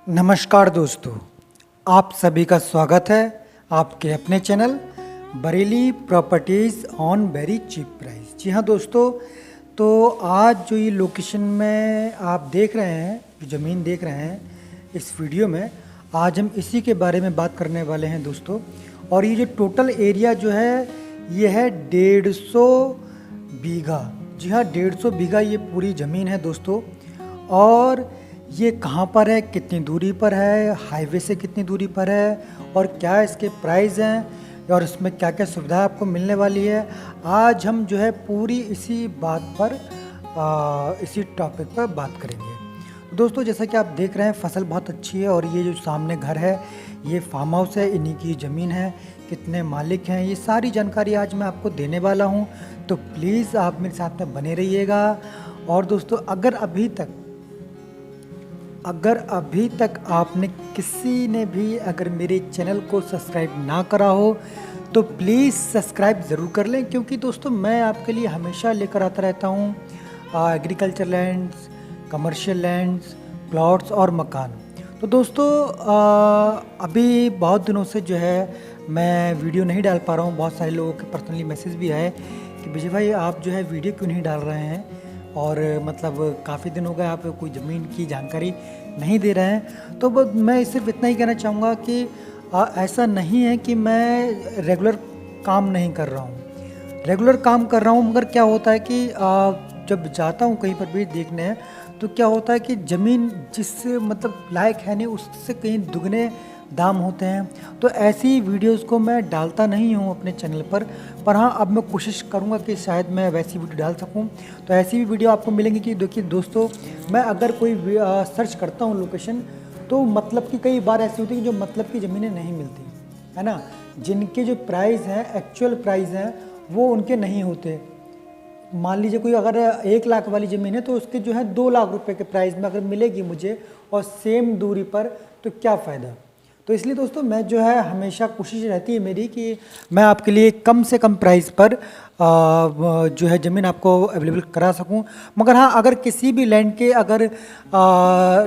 नमस्कार दोस्तों, आप सभी का स्वागत है आपके अपने channel Bareilly properties on very cheap price. जी हाँ दोस्तों, तो आज जो ये लोकेशन में आप देख रहे हैं, जो ज़मीन देख रहे हैं इस वीडियो में, आज हम इसी के बारे में बात करने वाले हैं दोस्तों। और ये जो टोटल एरिया जो है ये है 150 बीघा। जी हाँ, 150 बीघा ये पूरी ज़मीन है दोस्तों। और ये कहाँ पर है, कितनी दूरी पर है, हाईवे से कितनी दूरी पर है और क्या इसके प्राइस हैं और इसमें क्या क्या सुविधा आपको मिलने वाली है, आज हम जो है पूरी इसी बात पर इसी टॉपिक पर बात करेंगे। दोस्तों जैसा कि आप देख रहे हैं फसल बहुत अच्छी है और ये जो सामने घर है ये फार्म हाउस है, इन्हीं की ज़मीन है, कितने मालिक हैं, ये सारी जानकारी आज मैं आपको देने वाला हूँ। तो प्लीज़ आप मेरे साथ में बने रहिएगा। और दोस्तों अगर अभी तक आपने किसी ने भी अगर मेरे चैनल को सब्सक्राइब ना करा हो तो प्लीज़ सब्सक्राइब ज़रूर कर लें, क्योंकि दोस्तों मैं आपके लिए हमेशा लेकर आता रहता हूँ agriculture lands, commercial lands, plots और मकान। तो दोस्तों अभी बहुत दिनों से जो है मैं वीडियो नहीं डाल पा रहा हूँ। बहुत सारे लोगों के पर्सनली मैसेज भी आए कि विजय भाई आप जो है वीडियो क्यों नहीं डाल रहे हैं, और मतलब काफ़ी दिन हो गए आप कोई ज़मीन की जानकारी नहीं दे रहे हैं। तो बस मैं सिर्फ इतना ही कहना चाहूँगा कि ऐसा नहीं है कि मैं रेगुलर काम नहीं कर रहा हूँ, रेगुलर काम कर रहा हूँ, मगर क्या होता है कि जब जाता हूँ कहीं पर भी देखने तो क्या होता है कि ज़मीन जिस मतलब लायक है नहीं उससे कहीं दुगने दाम होते हैं। तो ऐसी वीडियोस को मैं डालता नहीं हूँ अपने चैनल पर हाँ अब मैं कोशिश करूँगा कि शायद मैं वैसी वीडियो डाल सकूँ। तो ऐसी भी वीडियो आपको मिलेंगी कि देखिए दोस्तों, मैं अगर कोई सर्च करता हूँ लोकेशन तो मतलब कि कई बार ऐसी होती है कि जो मतलब की ज़मीनें नहीं मिलती है ना, जिनके जो प्राइस हैं एक्चुअल प्राइस हैं वो उनके नहीं होते। मान लीजिए कोई अगर 1 लाख वाली ज़मीन है तो उसके जो है 2 लाख रुपए के प्राइस में अगर मिलेगी मुझे और सेम दूरी पर, तो क्या फ़ायदा। तो इसलिए दोस्तों मैं जो है हमेशा कोशिश रहती है मेरी कि मैं आपके लिए कम से कम प्राइस पर जो है ज़मीन आपको अवेलेबल करा सकूं। मगर हाँ, अगर किसी भी लैंड के अगर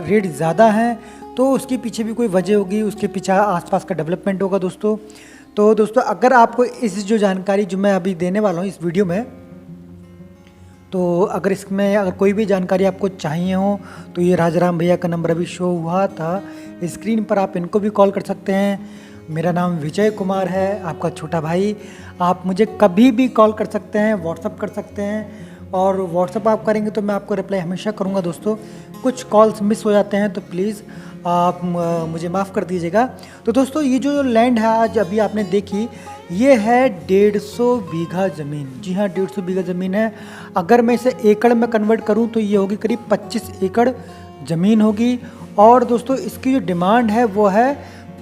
रेट ज़्यादा हैं तो उसके पीछे भी कोई वजह होगी, उसके पीछे आसपास का डेवलपमेंट होगा दोस्तों। तो दोस्तों अगर आपको इस जो जानकारी जो मैं अभी देने वाला हूँ इस वीडियो में, तो अगर इसमें अगर कोई भी जानकारी आपको चाहिए हो तो ये राजाराम भैया का नंबर अभी शो हुआ था स्क्रीन पर, आप इनको भी कॉल कर सकते हैं। मेरा नाम विजय कुमार है, आपका छोटा भाई। आप मुझे कभी भी कॉल कर सकते हैं, व्हाट्सअप कर सकते हैं, और व्हाट्सअप आप करेंगे तो मैं आपको रिप्लाई हमेशा करूंगा दोस्तों। कुछ कॉल्स मिस हो जाते हैं तो प्लीज़ आप मुझे माफ़ कर दीजिएगा। तो दोस्तों ये जो लैंड है आज अभी आपने देखी, ये है 150 बीघा ज़मीन। जी हाँ, 150 बीघा ज़मीन है। अगर मैं इसे एकड़ में कन्वर्ट करूँ तो ये होगी करीब 25 एकड़ ज़मीन होगी। और दोस्तों इसकी जो डिमांड है वो है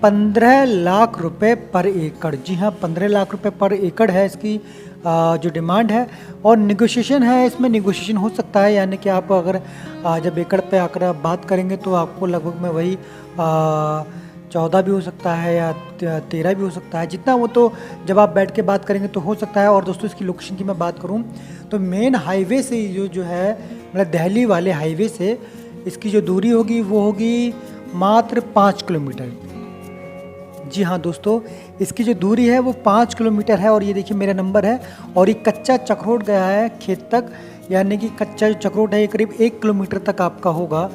15 लाख रुपए पर एकड़। जी हाँ, 15 लाख रुपए पर एकड़ है इसकी जो डिमांड है। और निगोशिएशन है, इसमें निगोशिएशन हो सकता है, यानी कि आप अगर जब एकड़ पे आकर आप बात करेंगे तो आपको लगभग में वही 14 भी हो सकता है या 13 भी हो सकता है, जितना वो तो जब आप बैठ के बात करेंगे तो हो सकता है। और दोस्तों इसकी लोकेशन की मैं बात करूं तो मेन हाईवे से जो है मतलब दिल्ली वाले हाईवे से इसकी जो दूरी होगी वो होगी मात्र 5 किलोमीटर। जी हाँ दोस्तों, इसकी जो दूरी है वो 5 किलोमीटर है। और ये देखिए मेरा नंबर है, और ये कच्चा चक्रोट गया है खेत तक, यानी कि कच्चा जो चक्रोट है ये करीब 1 किलोमीटर तक आपका होगा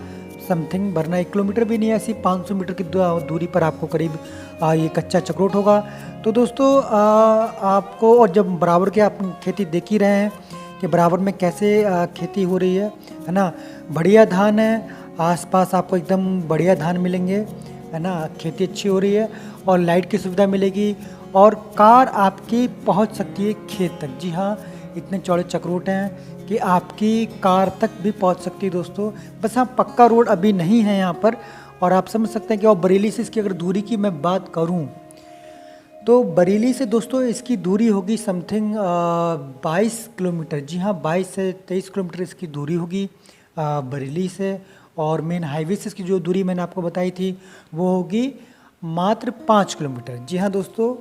समथिंग, वरना 1 किलोमीटर भी नहीं, ऐसी 500 मीटर की दूरी पर आपको करीब ये कच्चा चक्रोट होगा। तो दोस्तों आपको, और जब बराबर के आप खेती देख ही रहे हैं कि बराबर में कैसे खेती हो रही है ना, बढ़िया धान है, आसपास आपको एकदम बढ़िया धान मिलेंगे है ना, खेती अच्छी हो रही है और लाइट की सुविधा मिलेगी, और कार आपकी पहुंच सकती है खेत तक। जी हाँ, इतने चौड़े चक्रोट हैं कि आपकी कार तक भी पहुंच सकती है दोस्तों। बस हाँ, पक्का रोड अभी नहीं है यहाँ पर, और आप समझ सकते हैं कि और बरेली से इसकी अगर दूरी की मैं बात करूँ तो बरेली से दोस्तों इसकी दूरी होगी समथिंग 22 किलोमीटर। जी हाँ, 22 से 23 किलोमीटर इसकी दूरी होगी बरेली से। और मेन हाईवे से इसकी जो दूरी मैंने आपको बताई थी वो होगी मात्र 5 किलोमीटर। जी हाँ दोस्तों,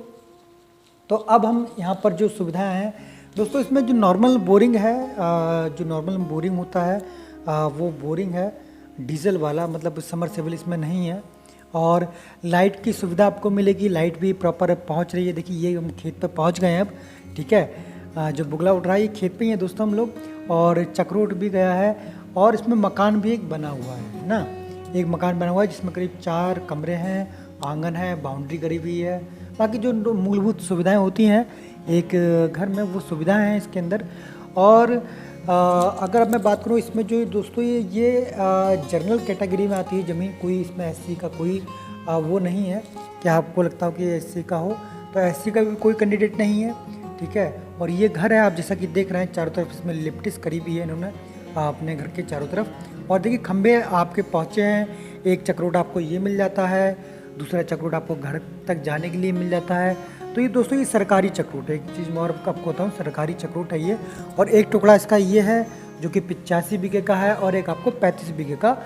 तो अब हम यहाँ पर जो सुविधाएं हैं दोस्तों, इसमें जो नॉर्मल बोरिंग है, जो नॉर्मल बोरिंग होता है वो बोरिंग है, डीजल वाला, मतलब समरसेबल इसमें नहीं है। और लाइट की सुविधा आपको मिलेगी, लाइट भी प्रॉपर पहुंच रही है। देखिए ये हम खेत पे पहुंच गए हैं अब, ठीक है। जो बुगला उठ रहा है ये खेत पे ही है दोस्तों हम लोग, और चक्रो उठ भी गया है। और इसमें मकान भी एक बना हुआ है ना, एक मकान बना हुआ है जिसमें करीब 4 कमरे हैं, आंगन है, बाउंड्री करी हुई है। बाकी जो मूलभूत सुविधाएं होती हैं एक घर में, वो सुविधाएं हैं इसके अंदर। और अगर अब मैं बात करूँ इसमें जो दोस्तों ये जनरल कैटेगरी में आती है ज़मीन, कोई इसमें एससी का कोई वो नहीं है कि आपको लगता हो कि एससी का हो, तो एससी का भी कोई कैंडिडेट नहीं है, ठीक है। और ये घर है आप जैसा कि देख रहे हैं, चारों तरफ इसमें लिप्टिस करी हुई है इन्होंने अपने घर के चारों तरफ। और देखिए खंबे आपके पहुँचे हैं, एक चक्रोट आपको ये मिल जाता है, दूसरा चक्रोट आपको घर तक जाने के लिए मिल जाता है। तो ये दोस्तों ये सरकारी चक्रोट है, एक चीज़ मैं और आपको बताऊँ, सरकारी चक्रोट है ये। और एक टुकड़ा इसका ये है जो कि 85 बीघे का है, और एक आपको 35 बीघे का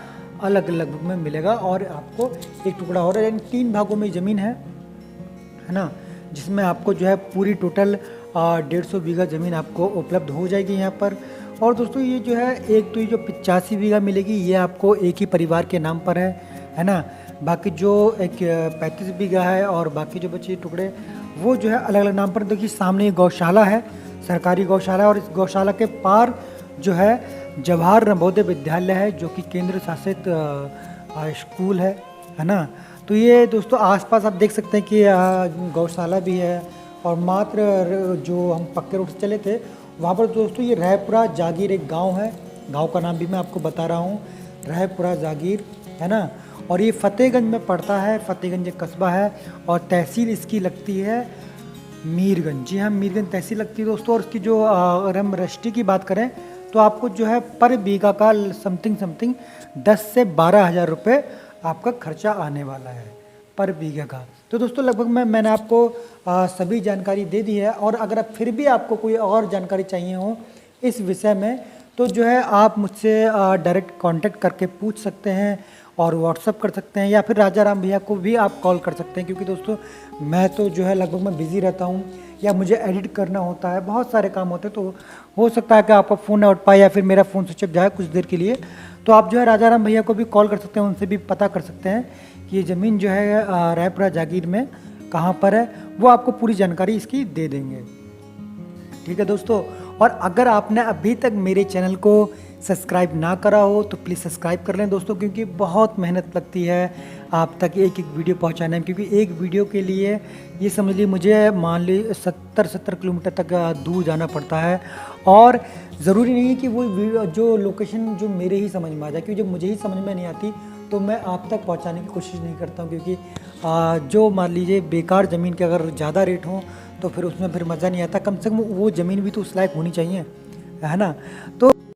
अलग अलग में मिलेगा। और आपको एक टुकड़ा और, यानी 3 भागों में ज़मीन है ना, जिसमें आपको जो है पूरी टोटल 150 बीघा ज़मीन आपको उपलब्ध हो जाएगी यहाँ पर। और दोस्तों ये जो है एक तो ये जो 85 बीघा मिलेगी ये आपको एक ही परिवार के नाम पर है ना। बाकी जो एक 35 बीघा है और बाकी जो बचे टुकड़े वो जो है अलग अलग नाम पर। देखिए सामने गौशाला है, सरकारी गौशाला, और इस गौशाला के पार जो है जवाहर नवोदय विद्यालय है जो कि केंद्र शासित स्कूल है ना। तो ये दोस्तों आसपास आप देख सकते हैं कि गौशाला भी है। और मात्र जो हम पक्के रोड से चले थे वहाँ पर दोस्तों ये रायपुरा जागीर एक गांव है, गांव का नाम भी मैं आपको बता रहा हूँ, रायपुरा जागीर है ना। और ये फतेहगंज में पड़ता है, फतेहगंज एक कस्बा है, और तहसील इसकी लगती है मीरगंज। जी हाँ, मीरगंज तहसील लगती है दोस्तों। और इसकी जो अगर हम रजिस्ट्री की बात करें तो आपको जो है पर बीघा का समथिंग 10 से 12 हज़ार रुपये आपका खर्चा आने वाला है पर बीघे का। तो दोस्तों लगभग मैंने आपको सभी जानकारी दे दी है। और अगर आप फिर भी आपको कोई और जानकारी चाहिए हो इस विषय में तो जो है आप मुझसे डायरेक्ट कांटेक्ट करके पूछ सकते हैं और व्हाट्सअप कर सकते हैं, या फिर राजा राम भैया को भी आप कॉल कर सकते हैं। क्योंकि दोस्तों मैं तो जो है लगभग मैं बिज़ी रहता हूँ, या मुझे एडिट करना होता है, बहुत सारे काम होते हैं, तो हो सकता है कि आपका फ़ोन ना उठ पाए या फिर मेरा फ़ोन स्विच ऑफ जाए कुछ देर के लिए। तो आप जो है राजा राम भैया को भी कॉल कर सकते हैं, उनसे भी पता कर सकते हैं कि ये ज़मीन जो है रायपुरा जागीर में कहाँ पर है, वो आपको पूरी जानकारी इसकी दे देंगे, ठीक है दोस्तों। और अगर आपने अभी तक मेरे चैनल को सब्सक्राइब ना करा हो तो प्लीज़ सब्सक्राइब कर लें दोस्तों, क्योंकि बहुत मेहनत लगती है आप तक एक एक वीडियो पहुंचाने में। क्योंकि एक वीडियो के लिए ये समझ लीजिए मुझे मान ली 70 किलोमीटर तक दूर जाना पड़ता है। और ज़रूरी नहीं है कि वो वीडियो जो लोकेशन जो मेरे ही समझ में आ जाए, क्योंकि जब मुझे ही समझ में नहीं आती तो मैं आप तक पहुंचाने की कोशिश नहीं करता हूं। क्योंकि जो मान लीजिए बेकार ज़मीन के अगर ज़्यादा रेट हो तो फिर उसमें फिर मज़ा नहीं आता। कम से कम वो ज़मीन भी तो उस लायक होनी चाहिए, है ना। तो